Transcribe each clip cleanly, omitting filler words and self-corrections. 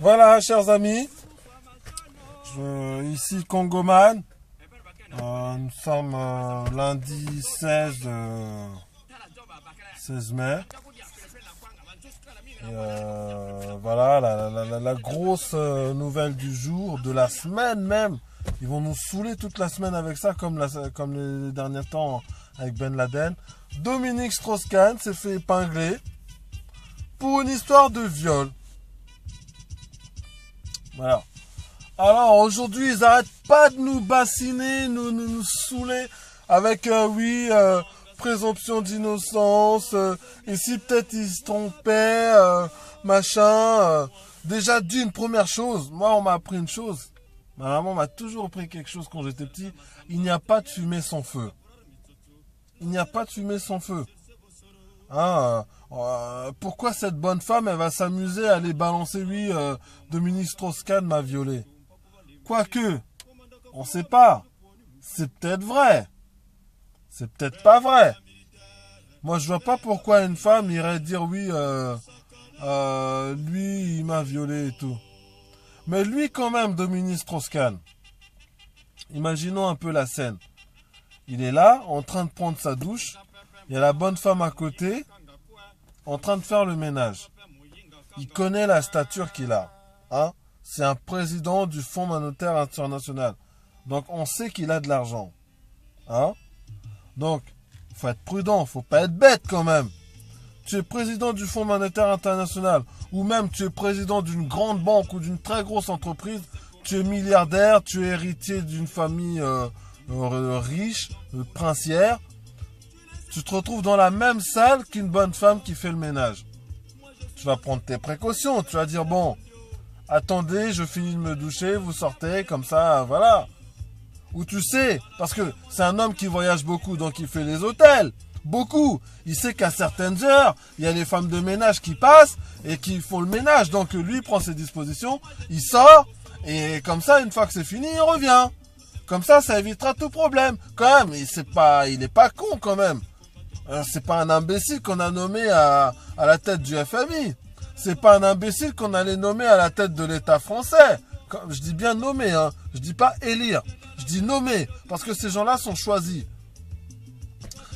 Voilà, chers amis, ici Congoman. Nous sommes lundi 16 mai. Et voilà, la grosse nouvelle du jour, de la semaine même. Ils vont nous saouler toute la semaine avec ça, comme les derniers temps avec Ben Laden. Dominique Strauss-Kahn s'est fait épingler pour une histoire de viol. Voilà. Alors aujourd'hui, ils n'arrêtent pas de nous bassiner, nous saouler avec présomption d'innocence, et si peut-être ils se trompaient, machin. Déjà d'une première chose, moi on m'a appris une chose. Ma maman m'a toujours appris quelque chose quand j'étais petit. Il n'y a pas de fumée sans feu. Il n'y a pas de fumée sans feu. Hein, pourquoi cette bonne femme, elle va s'amuser à aller balancer, Dominique Strauss-Kahn m'a violé. Quoique, on ne sait pas. C'est peut-être vrai. C'est peut-être pas vrai. Moi, je vois pas pourquoi une femme irait dire lui, il m'a violé et tout. Mais lui, quand même, Dominique Strauss-Kahn. Imaginons un peu la scène. Il est là, en train de prendre sa douche. Il y a la bonne femme à côté, en train de faire le ménage. Il connaît la stature qu'il a. Hein? C'est un président du Fonds monétaire international. Donc, on sait qu'il a de l'argent. Hein? Donc, il faut être prudent, il ne faut pas être bête quand même. Tu es président du Fonds monétaire international, ou même tu es président d'une grande banque ou d'une très grosse entreprise, tu es milliardaire, tu es héritier d'une famille riche, princière. Tu te retrouves dans la même salle qu'une bonne femme qui fait le ménage. Tu vas prendre tes précautions, tu vas dire bon, attendez, je finis de me doucher, vous sortez, comme ça, voilà. Ou tu sais, parce que c'est un homme qui voyage beaucoup, donc il fait les hôtels. Beaucoup. Il sait qu'à certaines heures, il y a les femmes de ménage qui passent et qui font le ménage. Donc lui, il prend ses dispositions, il sort, et comme ça, une fois que c'est fini, il revient. Comme ça évitera tout problème. Quand même, il n'est pas con quand même. C'est pas un imbécile qu'on a nommé à la tête du FMI. C'est pas un imbécile qu'on allait nommer à la tête de l'État français. Je dis bien nommer, hein. Je dis pas élire. Je dis nommer, parce que ces gens-là sont choisis.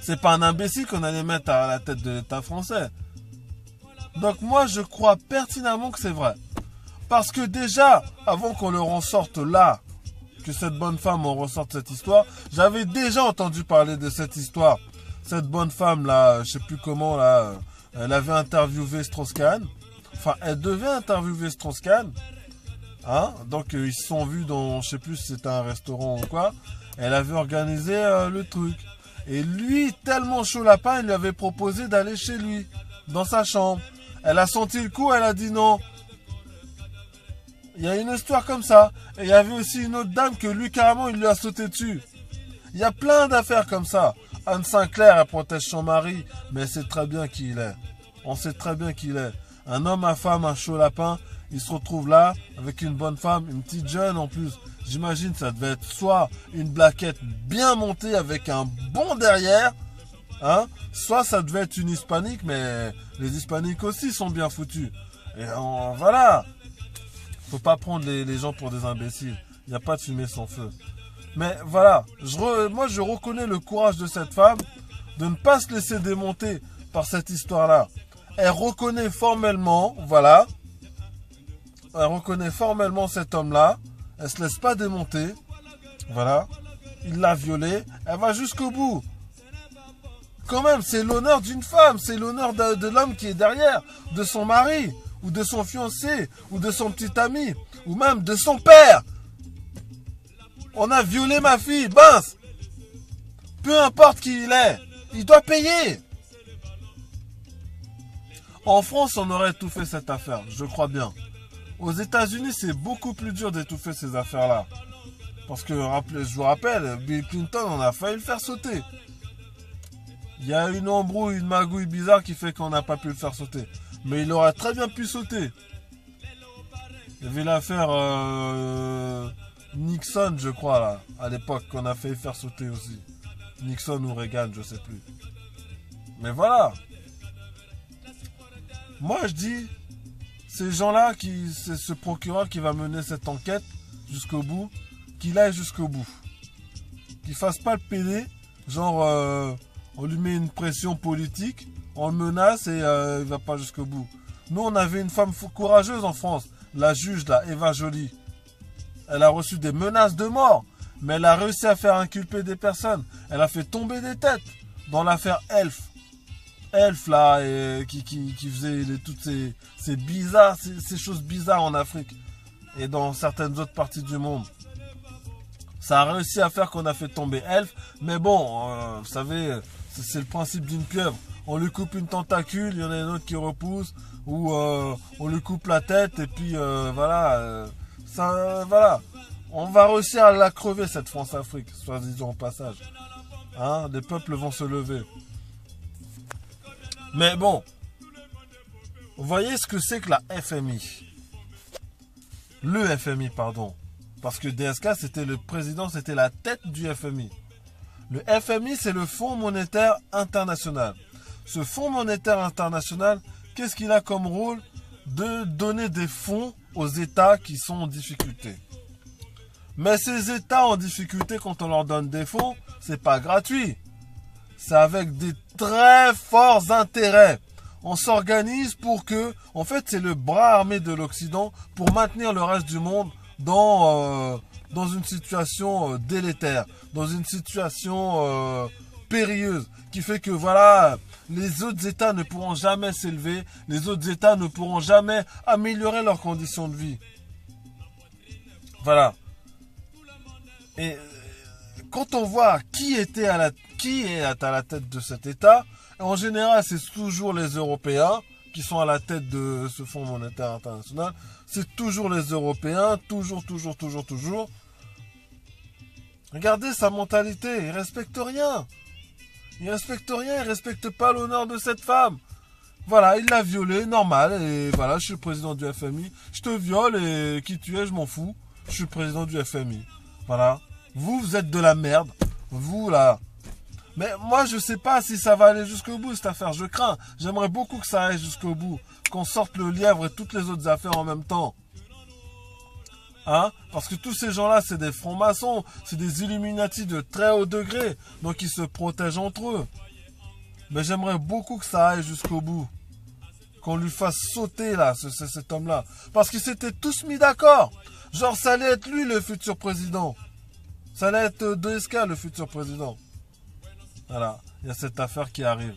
C'est pas un imbécile qu'on allait mettre à la tête de l'État français. Donc moi, je crois pertinemment que c'est vrai. Parce que déjà, avant qu'on le ressorte là, que cette bonne femme en ressorte cette histoire, j'avais déjà entendu parler de cette histoire. Cette bonne femme là, je sais plus comment là, elle avait interviewé Strauss-Kahn. Enfin, elle devait interviewer Strauss-Kahn. Hein? Donc ils se sont vus dans, je sais plus si c'était un restaurant ou quoi. Elle avait organisé le truc. Et lui, tellement chaud lapin, il lui avait proposé d'aller chez lui, dans sa chambre. Elle a senti le coup, elle a dit non. Il y a une histoire comme ça. Et il y avait aussi une autre dame que lui, carrément, il lui a sauté dessus. Il y a plein d'affaires comme ça. Anne Sinclair, elle protège son mari, mais elle sait très bien qui il est. On sait très bien qui il est. Un homme, un femme, un chaud lapin, il se retrouve là, avec une bonne femme, une petite jeune en plus. J'imagine ça devait être soit une blaquette bien montée avec un bon derrière, hein, soit ça devait être une hispanique, mais les hispaniques aussi sont bien foutus. Et voilà. Faut pas prendre les gens pour des imbéciles. Il n'y a pas de fumée sans feu. Mais voilà, moi je reconnais le courage de cette femme de ne pas se laisser démonter par cette histoire-là. Elle reconnaît formellement, voilà, elle reconnaît formellement cet homme-là, elle se laisse pas démonter, voilà, il l'a violée, elle va jusqu'au bout. Quand même, c'est l'honneur d'une femme, c'est l'honneur de l'homme qui est derrière, de son mari, ou de son fiancé, ou de son petit ami, ou même de son père. On a violé ma fille, mince. Peu importe qui il est, il doit payer. En France, on aurait étouffé cette affaire, je crois bien. Aux États-Unis, c'est beaucoup plus dur d'étouffer ces affaires-là. Parce que, je vous rappelle, Bill Clinton, on a failli le faire sauter. Il y a une embrouille, une magouille bizarre qui fait qu'on n'a pas pu le faire sauter. Mais il aurait très bien pu sauter. Il y avait l'affaire Nixon, je crois, là, à l'époque, qu'on a failli faire sauter aussi. Nixon ou Reagan, je sais plus. Mais voilà. Moi, je dis, ces gens-là, c'est ce procureur qui va mener cette enquête jusqu'au bout, qu'il aille jusqu'au bout. Qu'il fasse pas le PD, genre on lui met une pression politique, on le menace et il va pas jusqu'au bout. Nous, on avait une femme courageuse en France, la juge, là, Eva Joly. Elle a reçu des menaces de mort, mais elle a réussi à faire inculper des personnes. Elle a fait tomber des têtes dans l'affaire Elf. Elf, là, qui faisait toutes ces bizarres, ces choses bizarres en Afrique et dans certaines autres parties du monde. Ça a réussi à faire qu'on a fait tomber Elf, mais bon, vous savez, c'est le principe d'une pieuvre. On lui coupe une tentacule, il y en a une autre qui repousse, ou on lui coupe la tête, et puis voilà, voilà. On va réussir à la crever, cette France-Afrique, soit disant au passage. Hein, les peuples vont se lever. Mais bon, vous voyez ce que c'est que la FMI. Le FMI, pardon. Parce que DSK, c'était le président, c'était la tête du FMI. Le FMI, c'est le Fonds monétaire international. Ce Fonds monétaire international, qu'est-ce qu'il a comme rôle? De donner des fonds aux États qui sont en difficulté. Mais ces États en difficulté, quand on leur donne des fonds, c'est pas gratuit. C'est avec des très forts intérêts. On s'organise pour que, en fait, c'est le bras armé de l'Occident pour maintenir le reste du monde dans une situation délétère, dans une situation périlleuse, qui fait que voilà, les autres États ne pourront jamais s'élever, les autres États ne pourront jamais améliorer leurs conditions de vie. Voilà. Et quand on voit qui est à la tête de cet État, en général, c'est toujours les Européens qui sont à la tête de ce Fonds monétaire international. C'est toujours les Européens, toujours. Regardez sa mentalité, il respecte rien. Il respecte pas l'honneur de cette femme. Voilà, il l'a violée, normal, et voilà, je suis le président du FMI. Je te viole et qui tu es, je m'en fous. Je suis le président du FMI. Voilà. Vous êtes de la merde. Vous, là. Mais moi, je sais pas si ça va aller jusqu'au bout, cette affaire. Je crains. J'aimerais beaucoup que ça aille jusqu'au bout. Qu'on sorte le lièvre et toutes les autres affaires en même temps. Hein? Parce que tous ces gens-là, c'est des francs-maçons. C'est des Illuminati de très haut degré. Donc, ils se protègent entre eux. Mais j'aimerais beaucoup que ça aille jusqu'au bout. Qu'on lui fasse sauter, là, cet homme-là. Parce qu'ils s'étaient tous mis d'accord. Genre, ça allait être lui, le futur président. Ça allait être DSK, le futur président. Voilà, il y a cette affaire qui arrive.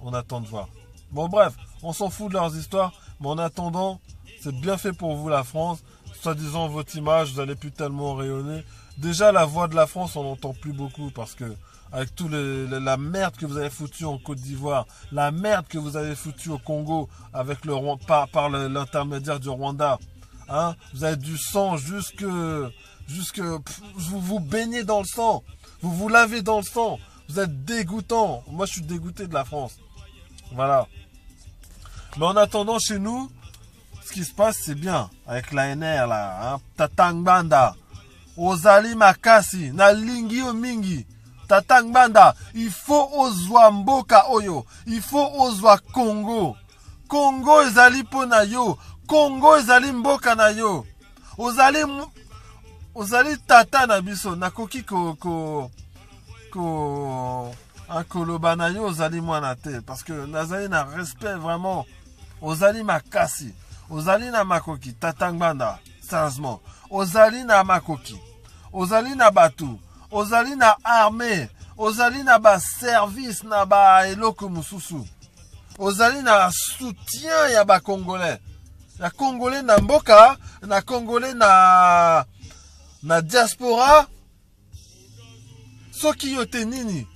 On attend de voir. Bon, bref, on s'en fout de leurs histoires. Mais en attendant, c'est bien fait pour vous, la France. Soi-disant, votre image, vous n'allez plus tellement rayonner. Déjà, la voix de la France, on n'entend plus beaucoup. Parce que, avec tout la merde que vous avez foutue en Côte d'Ivoire, la merde que vous avez foutue au Congo, avec par l'intermédiaire du Rwanda, hein, vous avez du sang jusque vous vous baignez dans le sang. Vous vous lavez dans le sang. Vous êtes dégoûtant. Moi, je suis dégoûté de la France. Voilà. Mais en attendant, chez nous, ce qui se passe, c'est bien. Avec l'ANR, là. Hein? Tatangbanda. Ozali Makasi. Na lingi o mingi. Tatangbanda. Il faut ozwa mboka oyo. Il faut ozwa Congo. Congo ezali po na yo. Congo ezali mboka na yo. Ozali tata na biso. Nakoki koloba na yo ozali mwana te. Parce que nazali na respect vraiment. Ozali makasi. Ozali na makoki. Tatangbanda. Sérieusement. Ozali na makoki. Ozali na batu. Ozali na armée. Ozali na ba service na ba eloko mususu. Ozali na soutien ya ba Congolais. Na Congolais na mboka. Na Congolais na diaspora. Soki yote nini.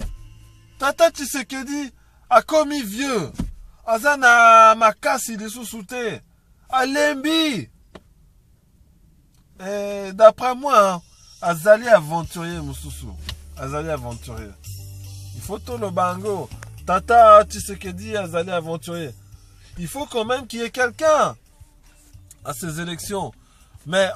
Tata Tshisekedi a commis vieux. Aza na makasi lisusu te. Alembi. Et d'après moi, hein, azali aventurier mususu. Azali aventurier. Il faut tout le bango. Tata Tshisekedi azali aventurier. Il faut quand même qu'il y ait quelqu'un à ces élections. Mais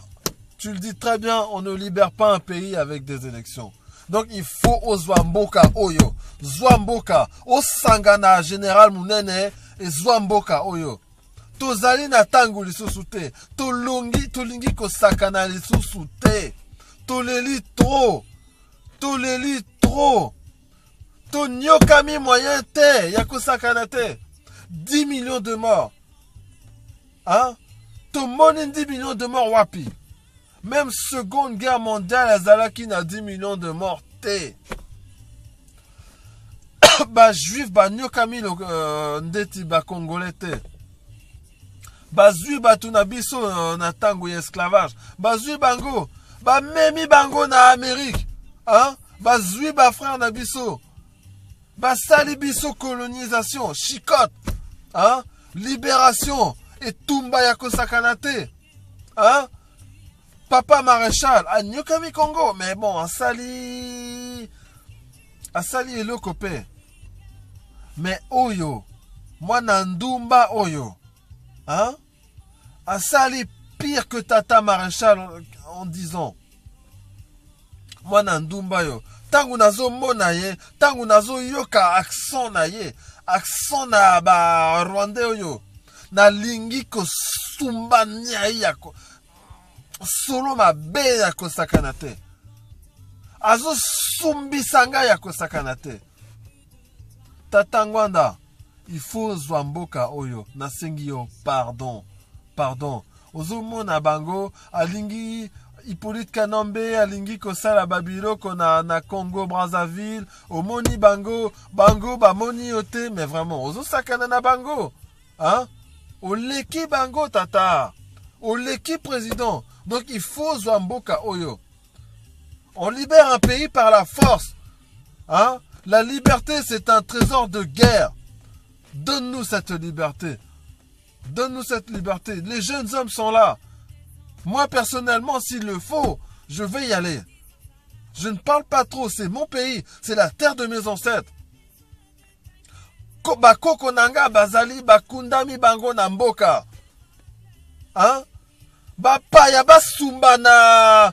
tu le dis très bien, on ne libère pas un pays avec des élections. Donc il faut ozwamboka oyo. Zwamboka. Osangana général Mounene et Zwamboka oyo. tozali na tango lisusu te, tolingi kosakana lisusu te, toleli trop, tonyokami moyen te ya kosakana te. 10 millions de morts, hein? Tomoni 10 millions de morts wapi? Même seconde guerre mondiale azalaki na 10 millions de morts te. Ba juif ba nyokami ndeti ba congolais te. Bazui batu na biso na tango ya esclavage. Bazui bango, ba memi bango na Amérique, hein? Bazui ba frère na biso. Ba sali biso colonisation, chicote, hein? Libération et tumba ya kosakana te, hein? Papa Maréchal a nyokami Congo, mais bon, asali eloko pe. Mais oyo, mwana ndumba oyo, hein? Asali pire que Tata Maréchal en disant. Mwana ndumba yo, tangu nazo mona ye, tangu nazo yoka accent na ye, accent na ba Rwandais oyo, na lingi ko sumba nyai yako, solo mabe ya kosakana te. Azo sumbi sanga ya kosakana te. Tata Ngwanda, il faut zwa mboka oyo, nasengi yo, pardon. Ozo mona bango, alingi Hippolyte Kanombe, alingi kosala babiloko na Congo Brazzaville, omoni bango ba moni yote, mais vraiment, ozo sakana na bango, hein? Oleki bango tata, oleki président. Donc il faut Zwamboka Oyo. On libère un pays par la force, hein? La liberté, c'est un trésor de guerre. Donne-nous cette liberté. Donne-nous cette liberté. Les jeunes hommes sont là. Moi, personnellement, s'il le faut, je vais y aller. Je ne parle pas trop. C'est mon pays. C'est la terre de mes ancêtres. Bakoko nanga bazali bakundami bango na mboka. Hein? Bapaya basumba na...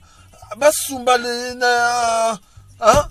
Basumba na... Hein?